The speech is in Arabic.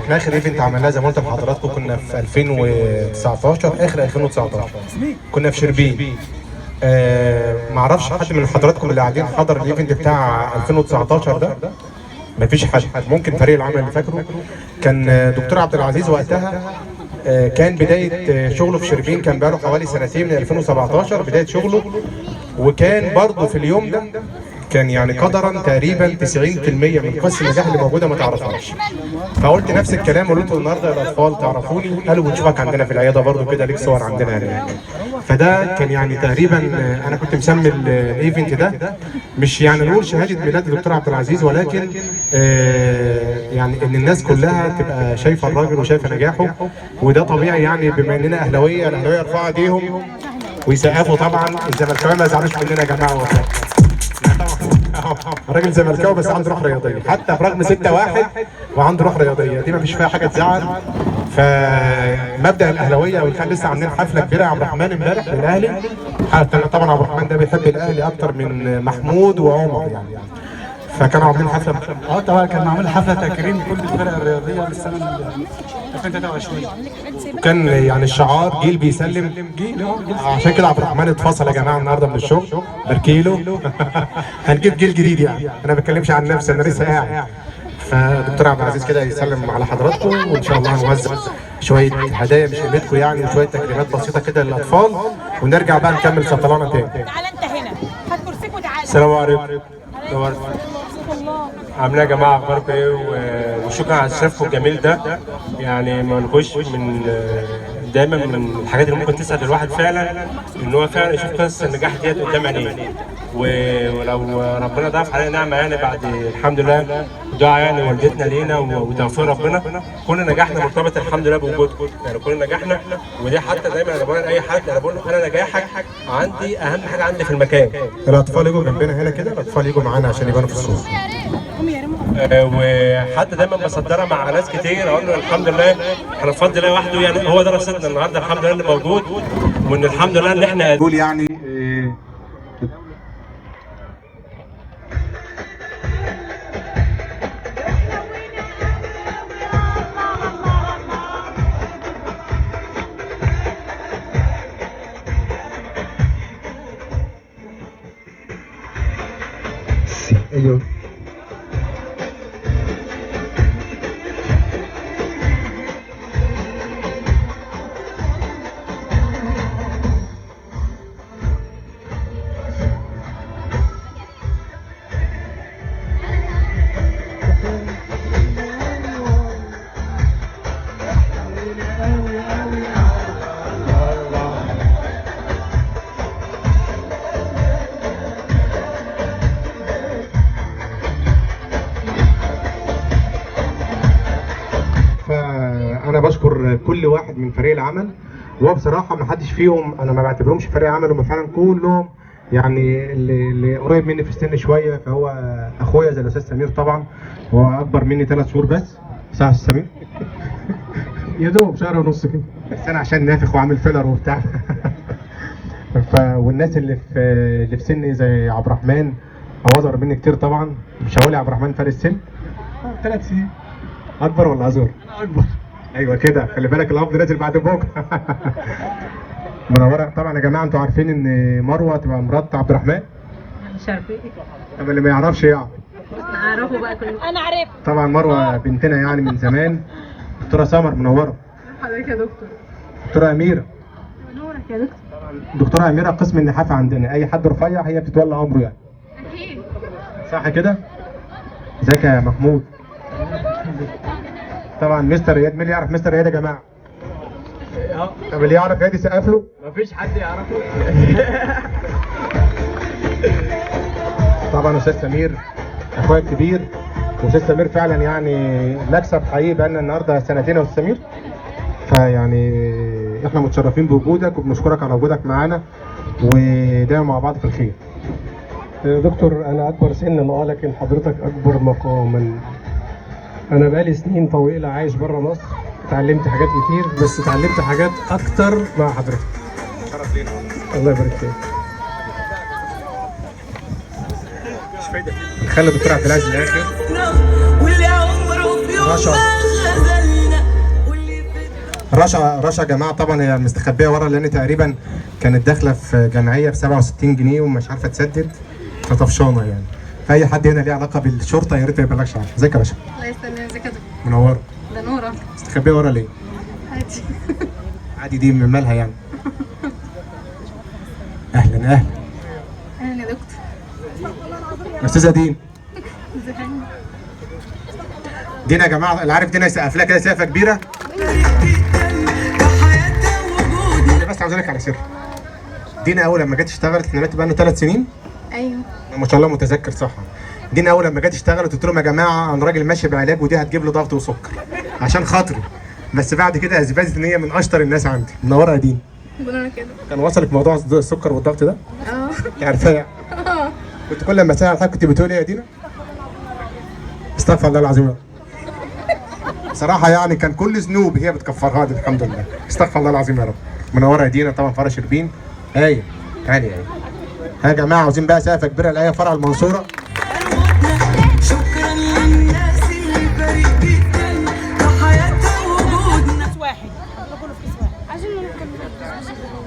احنا اخر ايفنت عملناه زي ما قلت لحضراتكم كنا في 2019 اخر 2019 كنا في شربين. معرفش حد من حضراتكم اللي قاعدين حضر الايفنت بتاع 2019 ده؟ مفيش حد. ممكن فريق العمل اللي فاكره كان دكتور عبد العزيز وقتها كان بدايه شغله في شربين، كان بقاله حوالي سنتين من 2017 بدايه شغله، وكان برضه في اليوم ده كان يعني قدرا تقريبا 90% من قصص النجاح اللي موجوده ما تعرفهاش. فقلت نفس الكلام وقلت النهارده الاطفال تعرفوني، قالوا بنشوفك عندنا في العياده برضو كده، ليك صور عندنا هنا. فده كان يعني تقريبا انا كنت مسمي الايفنت ده مش يعني نقول شهاده ميلاد الدكتور عبد العزيز، ولكن يعني ان الناس كلها تبقى شايفه الراجل وشايفه نجاحه، وده طبيعي يعني بما اننا اهلاويه، الاهلاويه يرفعوا ايديهم ويسقفوا طبعا. الزملكاويه ما يزعلوش مننا يا جماعه والله. راجل زملكاوي بس عنده روح رياضيه، حتى برغم 6-1 وعنده روح رياضيه، دي ما فيش فيها حاجه تزعل. فمبدا الاهلاويه، وكان لسه عاملين حفله كبيره يا عبد الرحمن امبارح للاهلي. حتى طبعا عبد الرحمن ده بيحب الاهلي اكتر من محمود وعمر يعني. فكانوا عاملين حفله طبعا كان معمول حفله تكريم كل الفرق الرياضيه للسنه 2023. وكان يعني الشعار جيل بيسلم جيل. عشان كده عبد الرحمن اتفصل يا جماعه النهارده من الشغل، باركيله. هنجيب جيل جديد يعني، انا ما بتكلمش عن نفسي، انا لسه قاعد. فدكتور عبد العزيز كده يسلم على حضراتكم، وان شاء الله هنوزع شويه هدايا مش قيمتكم يعني، وشويه تكريمات بسيطه كده للاطفال، ونرجع بقى نكمل سطلانه تاني. تعالى انت هنا، هات كرسيك وتعالى. السلام عليكم. عاملين يا جماعه اخباركم ايه؟ وشكرا على استشرافكم الجميل ده. يعني ما نخش من دايما من الحاجات اللي ممكن تسعد الواحد فعلا ان هو فعلا يشوف قصص النجاح ديت قدام عينيه. ولو ربنا ضاف علينا نعمه يعني بعد الحمد لله دعاء يعني والدتنا لينا وتوفيق ربنا، كل نجاحنا مرتبط الحمد لله بوجودكم. يعني كل نجاحنا، ودي حتى دايما انا بقول لاي حد، انا بقول له انا نجاحك عندي اهم حاجه عندي في المكان. الاطفال يجوا جنبنا هنا كده، الاطفال يجوا معانا عشان يبانوا في الصوره. وحتى دايما بصدرها مع ناس كتير، اقول له الحمد لله احنا بفضل الله وحده يعني هو ده رصيدنا النهارده الحمد لله اللي موجود، وان الحمد لله ان احنا نقول يعني ايوه انا بشكر كل واحد من فريق العمل، وهو بصراحه ما حدش فيهم انا ما بعتبرهمش فريق عمل، هم فعلا كلهم يعني اللي قريب مني في السن شويه. فهو اخويا زي الاستاذ سمير طبعا، هو اكبر مني 3 شهور بس. صح سمير؟ يا دوب شهر ونص كده، بس انا عشان نافخ وعامل فيلر وبتاع. والناس اللي في سني زي عبد الرحمن هو اصغر مني كتير طبعا، مش هقول يا عبد الرحمن فرق السن 3 سنين. اكبر ولا اصغر؟ اكبر. ايوه كده، خلي بالك القبض نازل بعد بكره. منوره طبعا يا جماعه. انتوا عارفين ان مروه تبقى مرات عبد الرحمن؟ مش عارفين. طب اللي ما يعرفش يعرف. نعرفه بقى كله. انا عارف. طبعا مروه بنتنا يعني من زمان. دكتوره سمر منوره. حضرتك يا دكتور. دكتوره اميره. منورك يا دكتور. دكتوره اميره قسم النحافه عندنا، اي حد رفيع هي بتتولى امره يعني. اكيد. صح كده؟ ازيك يا محمود؟ طبعا مستر اياد. مين اللي يعرف مستر اياد يا جماعه؟ طب اللي يعرف اياد يسقف له؟ مفيش حد يعرفه. طبعا استاذ سمير اخويا الكبير، واستاذ سمير فعلا يعني مكسب حقيقي بقالنا النهارده 2 يا استاذ سمير. فيعني احنا متشرفين بوجودك وبنشكرك على وجودك معانا، ودايما مع بعض في الخير. دكتور انا اكبر سنا لكن حضرتك اكبر مقاما. انا بقالي سنين طويله عايش بره مصر، اتعلمت حاجات كتير بس اتعلمت حاجات اكتر مع حضرتك. شرف لينا. الله يبارك فيك. مش فايده. نخلي الدكتور عبد العزيز للاخر. رشا يا جماعه طبعا هي مستخبيه ورا، لان تقريبا كانت داخله في جمعيه ب 67 جنيه ومش عارفه تسدد، فطفشانه يعني. فاي حد هنا ليه علاقه بالشرطه يا ريت ما يبلغش عنها. ازيك يا رشا؟ الله يستنى. ازيك يا دكتور؟ منوره. ده نورك. مستخبيه ورا ليه؟ عادي. عادي دي من مالها يعني؟ اهلا اهلا. اهلا يا دكتور. استاذه دين. دينا يا جماعه اللي عارف دينا يسقف لها كده سقفه كبيره. انا بس عاوز اقول لك على سر. دينا اول لما جت اشتغلت احنا دلوقتي بقى لنا 3 سنين. ايوه ما شاء الله متذكر صح. دينا اول لما جت اشتغلت قلت لهم يا جماعه انا راجل ماشي بعلاج ودي هتجيب لي ضغط وسكر عشان خاطري. بس بعد كده اثبتت ان هي من اشطر الناس عندي. منوره يا دين. بقولنا كده. كان وصلك موضوع السكر والضغط ده؟ اه عارفاه. كنت كل لما اسال حضرتك كنت بتقولي ايه يا دينا؟ استغفر الله العظيم. صراحه يعني كان كل ذنوب هي بتكفرها لي الحمد لله. استغفر الله العظيم يا رب. منوره يا دينا طبعا فرع شربين. ايه تعالي ايه. ها يا جماعه عاوزين بقى سقفه كبيره لايه فرع المنصوره.